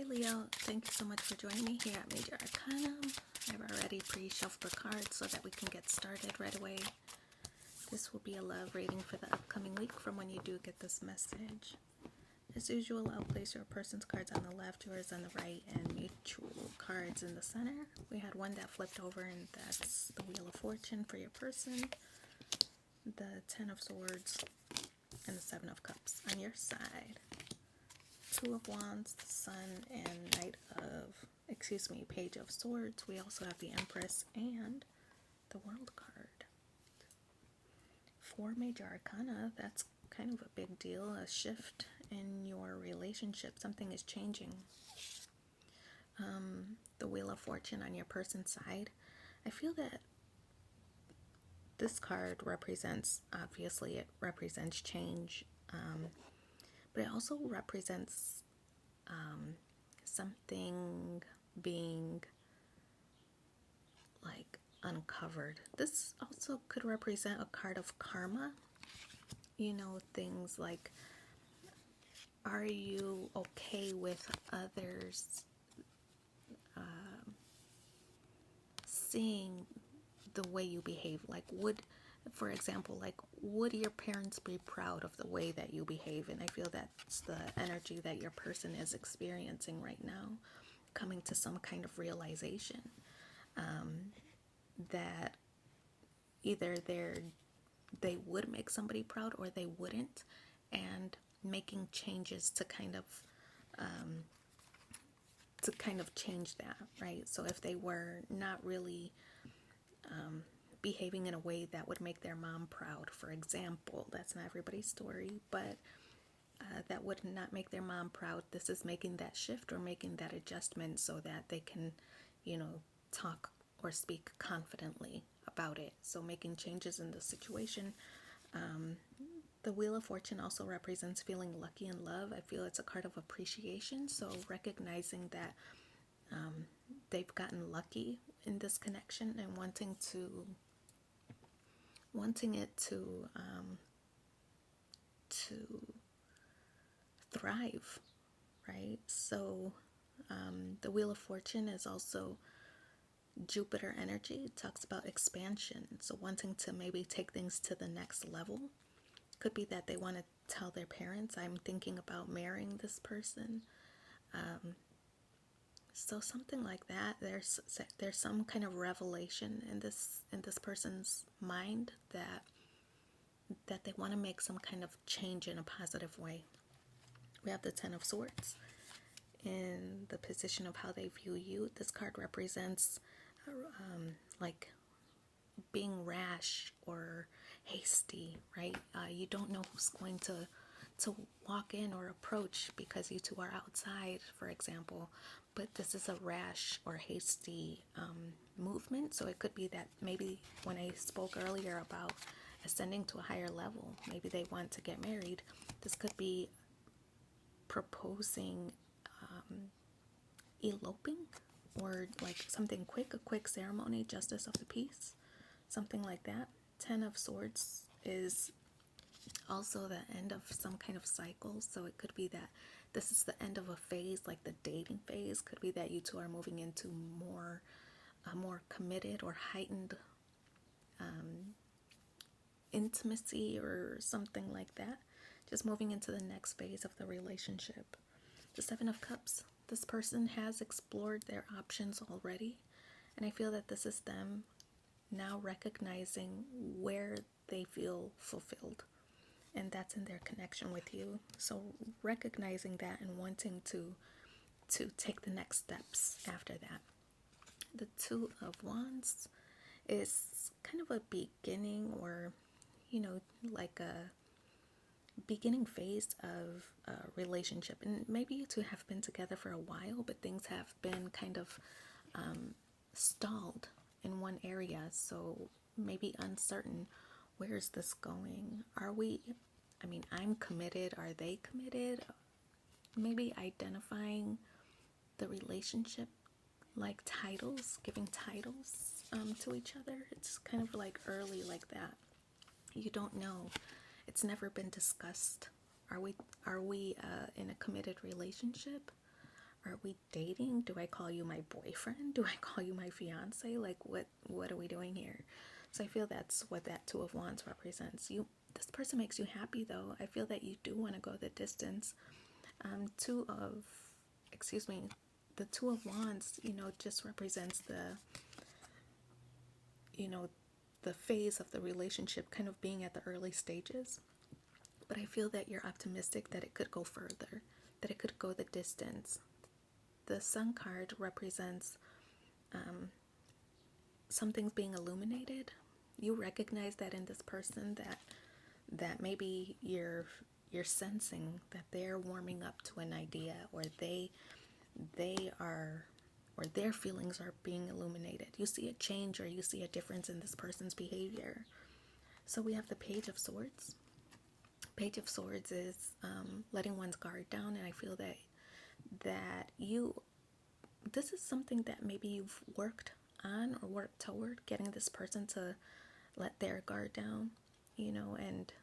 Leo, thank you so much for joining me here at Major Arcanum. I've already pre-shuffled the cards so that we can get started right away. This will be a love reading for the upcoming week from when you do get this message. As usual, I'll place your person's cards on the left, yours on the right, and mutual cards in the center. We had one that flipped over, and that's the Wheel of Fortune for your person, the Ten of Swords, and the Seven of Cups on your side. Two of Wands, the Sun, and Page of Swords. We also have the Empress and the World card. For Major Arcana, that's kind of a big deal, a shift in your relationship. Something is changing. The Wheel of Fortune on your person's side. I feel that this card represents, obviously, it represents change. But it also represents something being like uncovered. This also could represent a card of karma. You know, things like, are you okay with others seeing the way you behave? Like, for example, would your parents be proud of the way that you behave? And I feel that's the energy that your person is experiencing right now, coming to some kind of realization that either they would make somebody proud or they wouldn't, and making changes to kind of change that, right? So if they were not really behaving in a way that would make their mom proud, for example, that's not everybody's story, but that would not make their mom proud, this is making that shift or making that adjustment so that they can, talk or speak confidently about it. So making changes in the situation. The Wheel of Fortune also represents feeling lucky in love. I feel it's a card of appreciation, so recognizing that they've gotten lucky in this connection and wanting it to thrive, right? So the Wheel of Fortune is also Jupiter energy. It talks about expansion, so wanting to maybe take things to the next level. Could be that they want to tell their parents, I'm thinking about marrying this person. So something like that. There's some kind of revelation in this person's mind that they want to make some kind of change in a positive way. We have the Ten of Swords in the position of how they view you. This card represents like being rash or hasty, right? You don't know who's going to walk in or approach because you two are outside, for example. But this is a rash or hasty movement. So it could be that maybe when I spoke earlier about ascending to a higher level, maybe they want to get married. This could be proposing eloping, or like something quick, a quick ceremony, justice of the peace, something like that. Ten of Swords is also the end of some kind of cycle, so it could be that this is the end of a phase, like the dating phase. Could be that you two are moving into more committed or heightened intimacy or something like that. Just moving into the next phase of the relationship. The Seven of Cups. This person has explored their options already, and I feel that this is them now recognizing where they feel fulfilled, and that's in their connection with you. So recognizing that and wanting to take the next steps after that. The Two of Wands is kind of a beginning, or like a beginning phase of a relationship, and maybe you two have been together for a while, but things have been kind of stalled in one area, so maybe uncertain, where is this going? I'm committed, are they committed? Maybe identifying the relationship like titles, giving titles to each other. It's kind of like early like that. You don't know. It's never been discussed. Are we in a committed relationship? Are we dating? Do I call you my boyfriend? Do I call you my fiance? Like, what are we doing here? So I feel that's what that Two of Wands represents. This person makes you happy, though. I feel that you do want to go the distance. Two of, excuse me, the Two of Wands, just represents you know, the phase of the relationship kind of being at the early stages. But I feel that you're optimistic that it could go further, that it could go the distance. The Sun card represents something's being illuminated. You recognize that in this person, that maybe you're sensing that they're warming up to an idea, or they are, or their feelings are being illuminated. You see a change, or you see a difference in this person's behavior. So we have the Page of Swords. Page of Swords is letting one's guard down, and I feel that this is something that maybe you've worked on or worked toward, getting this person to let their guard down, and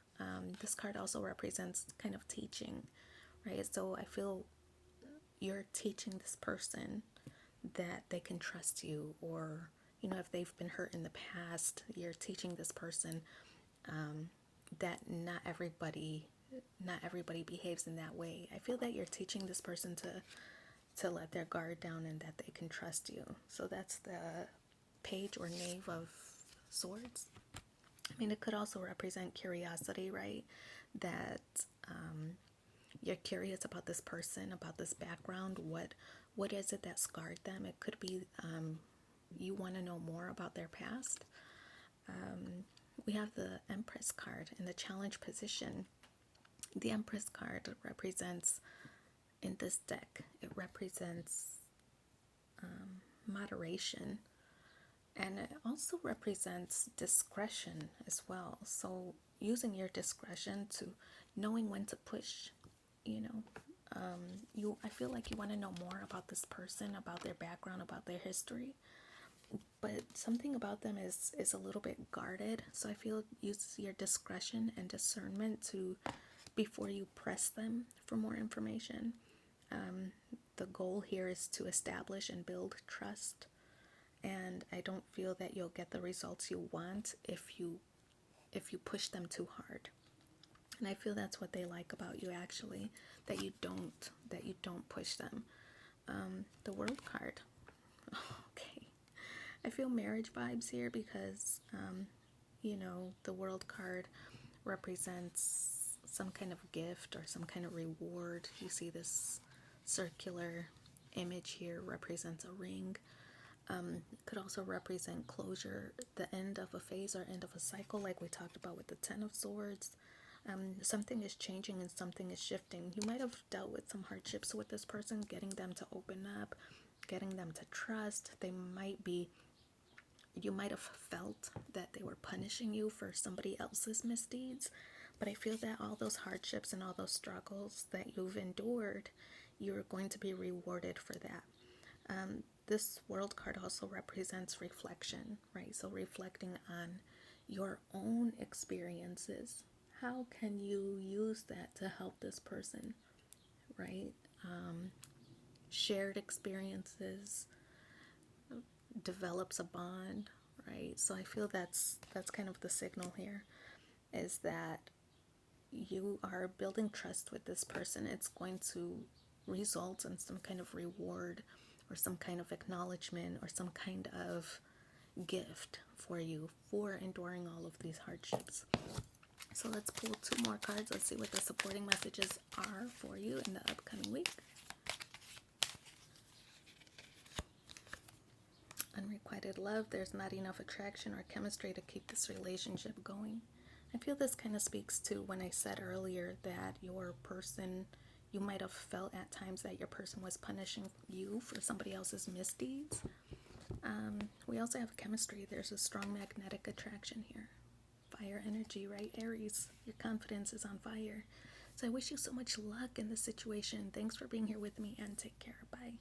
this card also represents kind of teaching, right? So I feel you're teaching this person that they can trust you, or if they've been hurt in the past, you're teaching this person that not everybody behaves in that way. I feel that you're teaching this person to let their guard down and that they can trust you. So that's the Page or Knave of Swords. I mean, it could also represent curiosity, right? That you're curious about this person, about this background. What is it that scarred them? It could be you want to know more about their past. We have the Empress card in the challenge position. The Empress card represents, in this deck, it represents moderation, and it also represents discretion as well. So using your discretion to knowing when to push, I feel like you want to know more about this person, about their background, about their history, but something about them is a little bit guarded. So I feel use your discretion and discernment to, before you press them for more information. The goal here is to establish and build trust, and I don't feel that you'll get the results you want if you push them too hard. And I feel that's what they like about you, actually, that you don't push them. The World card. Okay. I feel marriage vibes here because, the World card represents some kind of gift or some kind of reward. You see this circular image here represents a ring. Could also represent closure, the end of a phase or end of a cycle, like we talked about with the Ten of Swords. Something is changing and something is shifting. You might have dealt with some hardships with this person, getting them to open up, getting them to trust. You might have felt that they were punishing you for somebody else's misdeeds, but I feel that all those hardships and all those struggles that you've endured, you're going to be rewarded for that. This World card also represents reflection, right? So reflecting on your own experiences. How can you use that to help this person, right? Shared experiences develops a bond, right? So I feel that's kind of the signal here, is that you are building trust with this person. It's going to result in some kind of reward or some kind of acknowledgement or some kind of gift for you for enduring all of these hardships. So let's pull 2 more cards. Let's see what the supporting messages are for you in the upcoming week. Unrequited love. There's not enough attraction or chemistry to keep this relationship going. I feel this kind of speaks to when I said earlier that your person, you might have felt at times that your person was punishing you for somebody else's misdeeds. We also have chemistry. There's a strong magnetic attraction here. Fire energy, right, Aries? Your confidence is on fire. So I wish you so much luck in this situation. Thanks for being here with me, and take care. Bye.